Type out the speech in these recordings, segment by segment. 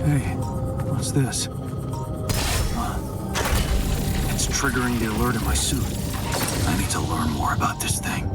Hey, what's this? It's triggering the alert in my suit. I need to learn more about this thing.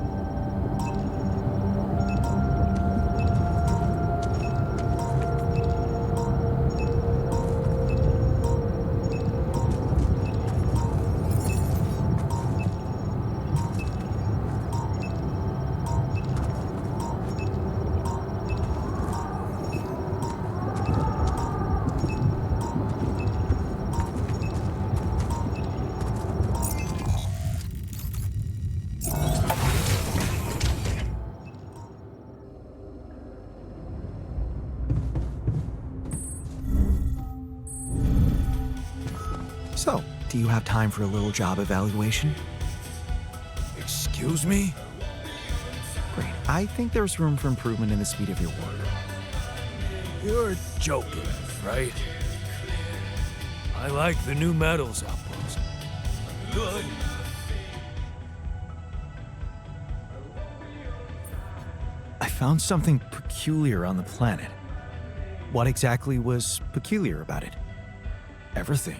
So, do you have time for a little job evaluation? Excuse me? Great. I think there's room for improvement in the speed of your work. You're joking, right? I like the new metals outpost. Good. I found something peculiar on the planet. What exactly was peculiar about it? Everything.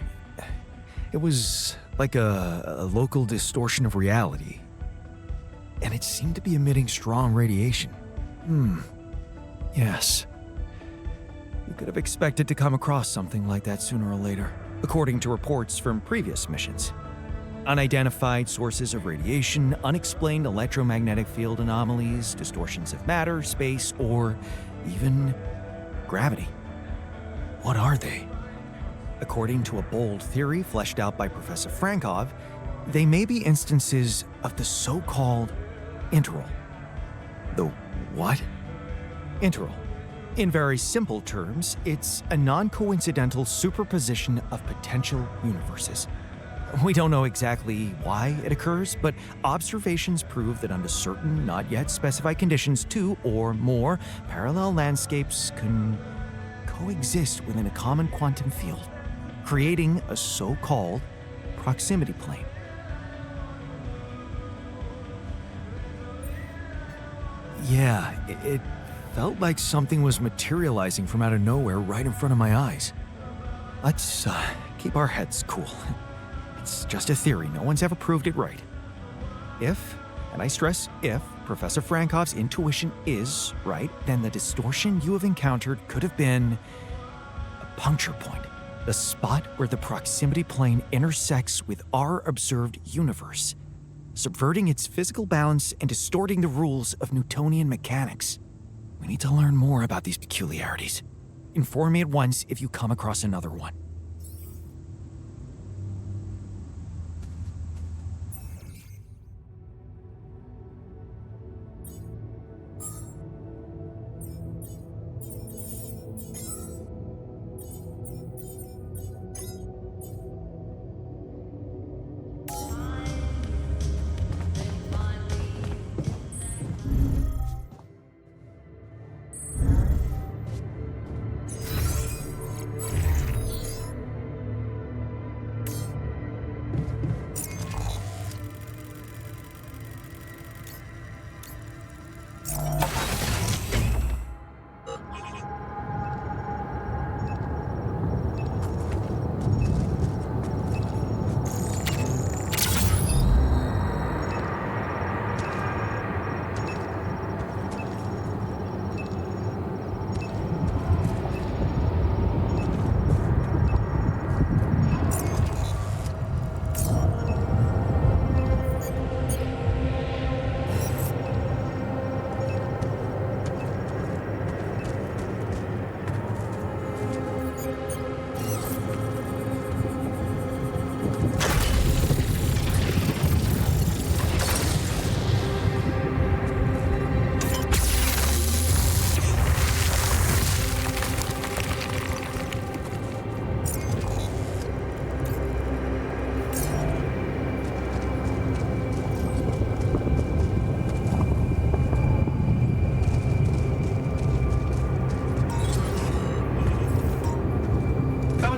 It was like a local distortion of reality. And it seemed to be emitting strong radiation. Yes. You could have expected to come across something like that sooner or later, according to reports from previous missions. Unidentified sources of radiation, unexplained electromagnetic field anomalies, distortions of matter, space, or even gravity. What are they? According to a bold theory fleshed out by Professor Frankov, they may be instances of the so-called interval. The what? Interval. In very simple terms, it's a non-coincidental superposition of potential universes. We don't know exactly why it occurs, but observations prove that under certain, not yet specified conditions, two or more parallel landscapes can coexist within a common quantum field, creating a so-called proximity plane. Yeah, it felt like something was materializing from out of nowhere right in front of my eyes. Let's keep our heads cool. It's just a theory. No one's ever proved it right. If, and I stress if, Professor Frankov's intuition is right, then the distortion you have encountered could have been a puncture point. The spot where the proximity plane intersects with our observed universe, subverting its physical balance and distorting the rules of Newtonian mechanics. We need to learn more about these peculiarities. Inform me at once if you come across another one.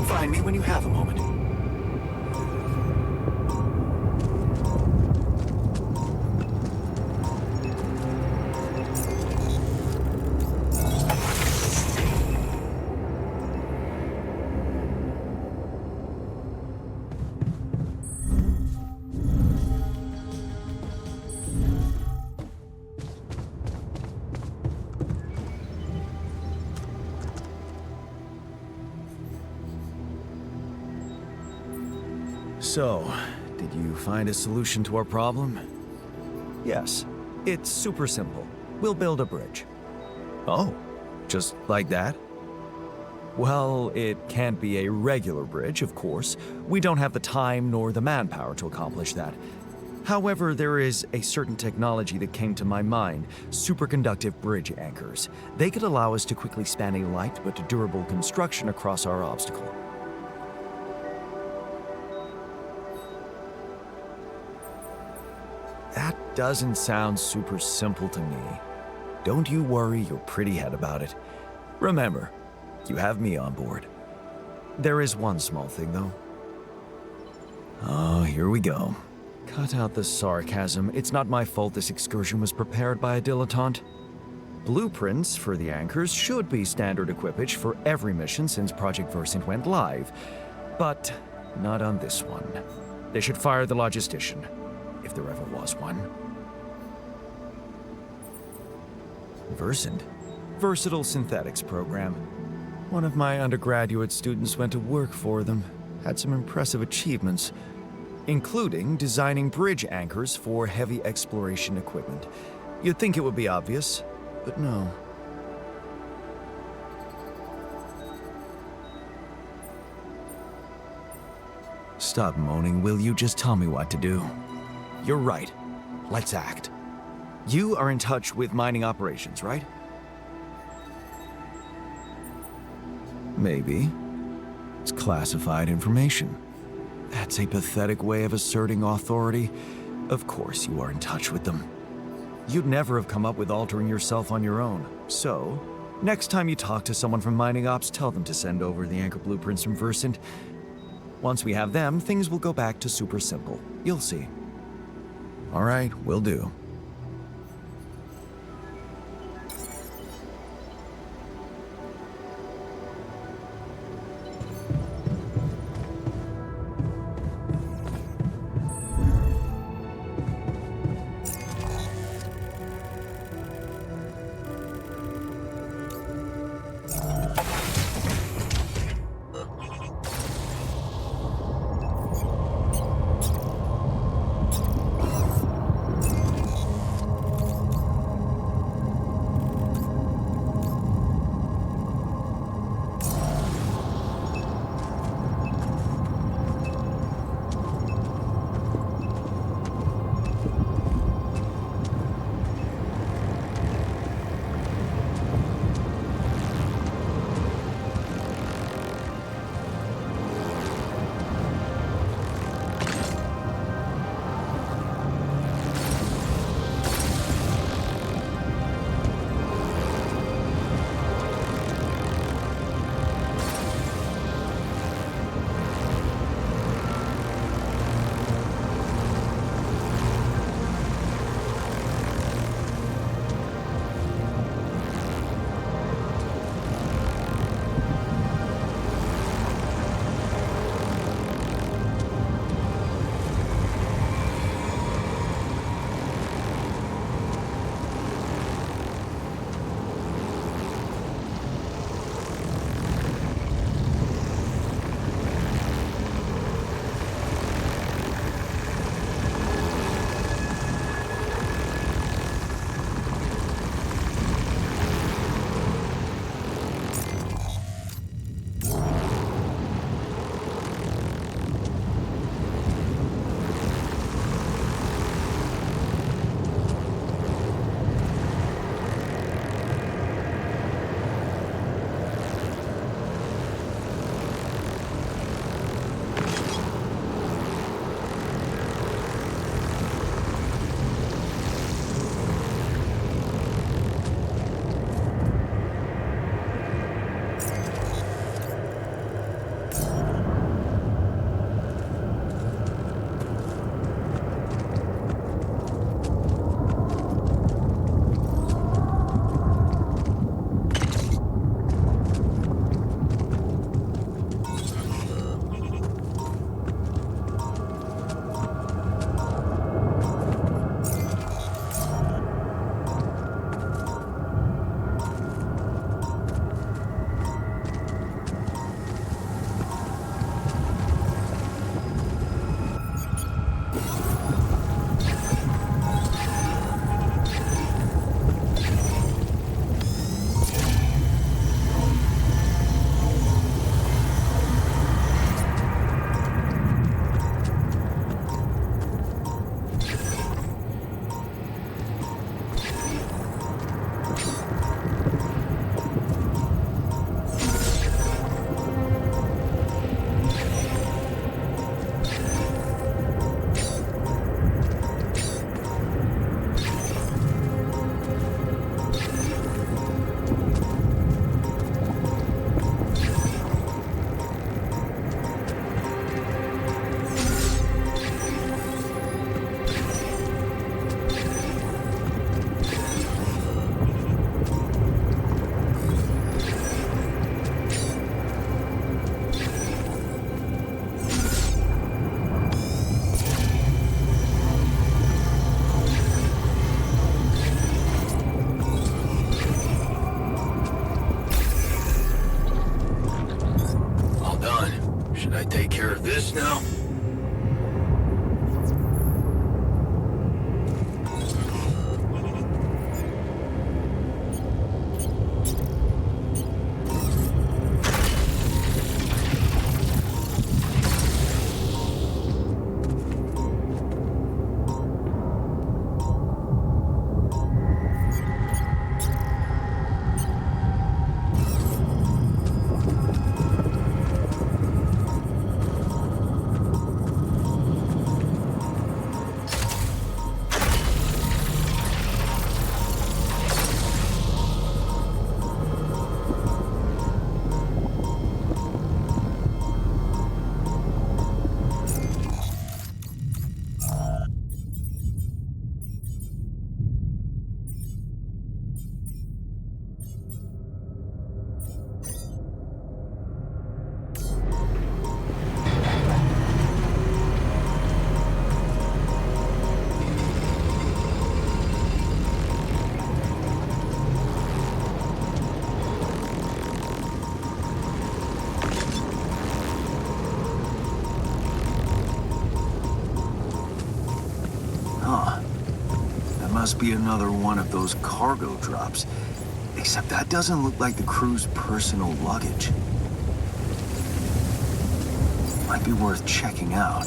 Find me when you have a moment. So, did you find a solution to our problem? Yes, it's super simple. We'll build a bridge. Oh, just like that? Well, it can't be a regular bridge, of course. We don't have the time nor the manpower to accomplish that. However, there is a certain technology that came to my mind, superconductive bridge anchors. They could allow us to quickly span a light but durable construction across our obstacle. That doesn't sound super simple to me. Don't you worry your pretty head about it. Remember, you have me on board. There is one small thing, though. Oh, here we go. Cut out the sarcasm. It's not my fault this excursion was prepared by a dilettante. Blueprints for the anchors should be standard equipage for every mission since Project Versant went live, but not on this one. They should fire the logistician, if there ever was one. Versant? Versatile Synthetics program. One of my undergraduate students went to work for them, had some impressive achievements, including designing bridge anchors for heavy exploration equipment. You'd think it would be obvious, but no. Stop moaning, will you? Just tell me what to do. You're right. Let's act. You are in touch with mining operations, right? Maybe. It's classified information. That's a pathetic way of asserting authority. Of course you are in touch with them. You'd never have come up with altering yourself on your own. So, next time you talk to someone from Mining Ops, tell them to send over the anchor blueprints from Versant. Once we have them, things will go back to super simple. You'll see. All right, will do. this now? Must be another one of those cargo drops. Except that doesn't look like the crew's personal luggage. Might be worth checking out.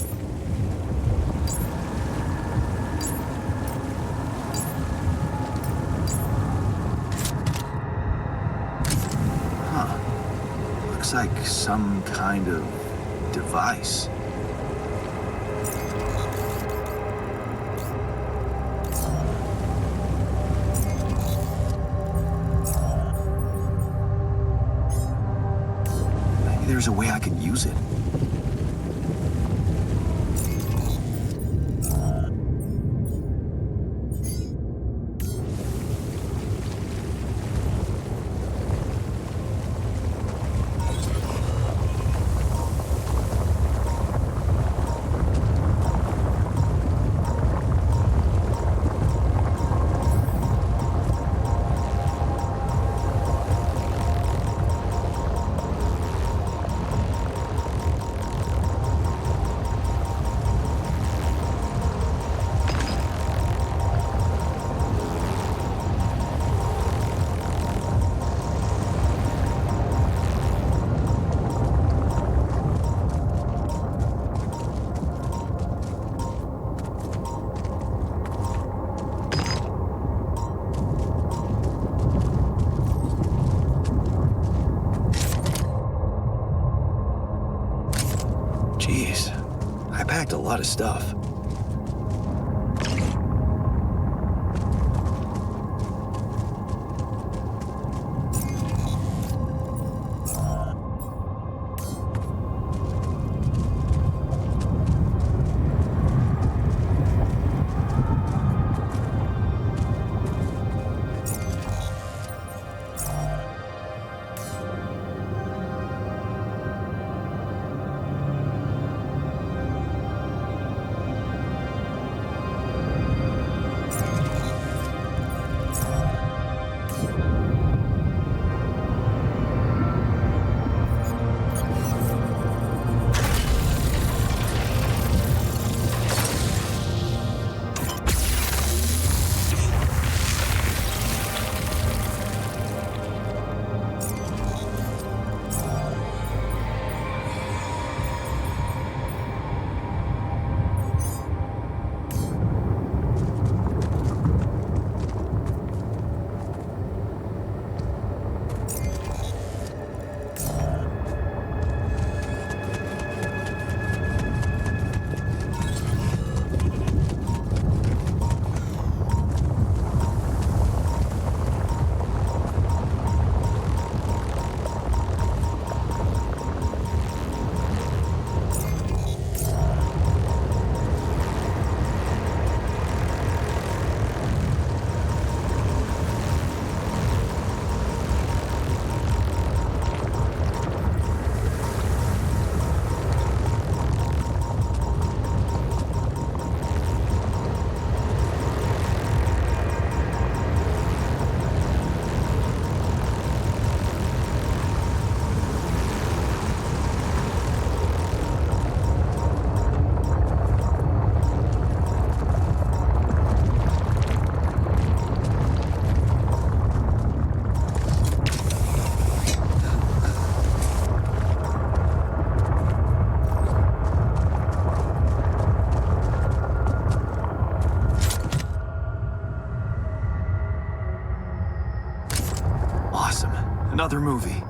Huh. Looks like some kind of device. There's a way I could use it. A lot of stuff. Another movie.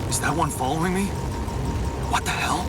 Is that one following me? What the hell?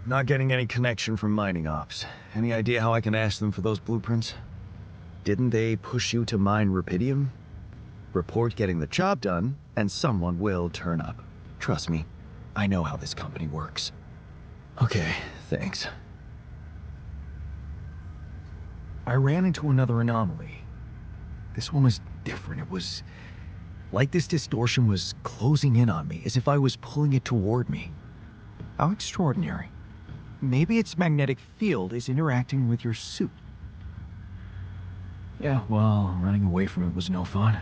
Not getting any connection from mining ops. Any idea how I can ask them for those blueprints? Didn't they push you to mine rupidium? Report getting the job done, and someone will turn up. Trust me, I know how this company works. Okay, thanks. I ran into another anomaly. This one was different. It was like this distortion was closing in on me, as if I was pulling it toward me. How extraordinary. Maybe its magnetic field is interacting with your suit. Yeah, well, running away from it was no fun.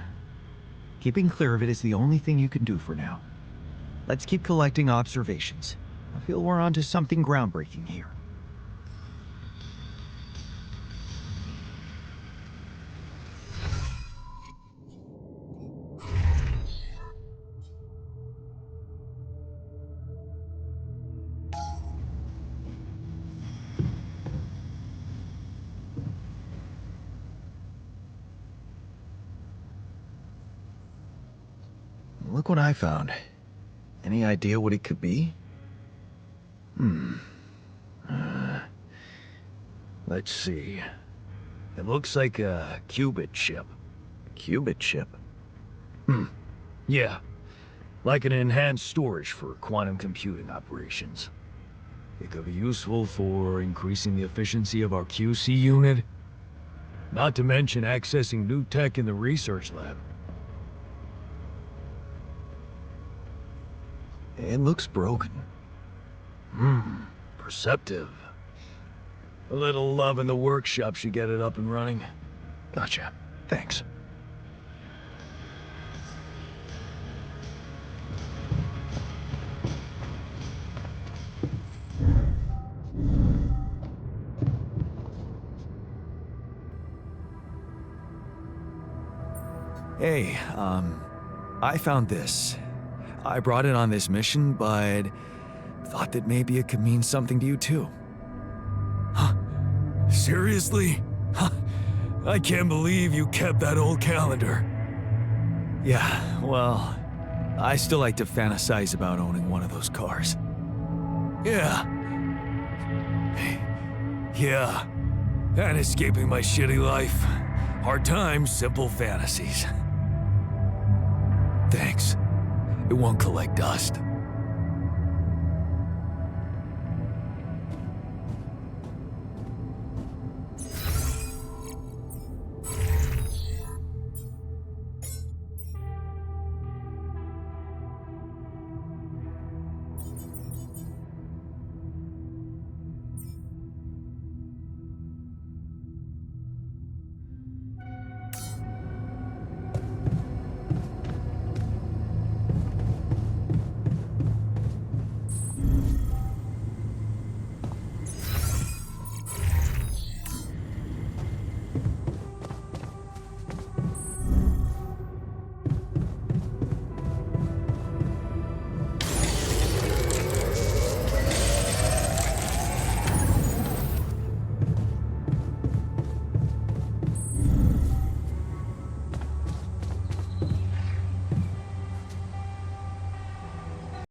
Keeping clear of it is the only thing you can do for now. Let's keep collecting observations. I feel we're onto something groundbreaking here. Look what I found. Any idea what it could be? Let's see. It looks like a Kübit chip. Kübit chip? Yeah. Like an enhanced storage for quantum computing operations. It could be useful for increasing the efficiency of our QC unit. Not to mention accessing new tech in the research lab. It looks broken. Perceptive. A little love in the workshop should get it up and running. Gotcha. Thanks. Hey, I found this. I brought it on this mission, but thought that maybe it could mean something to you too. Huh? Seriously? Huh? I can't believe you kept that old calendar. Yeah, well, I still like to fantasize about owning one of those cars. Yeah. Yeah. And escaping my shitty life. Hard times, simple fantasies. Thanks. It won't collect dust.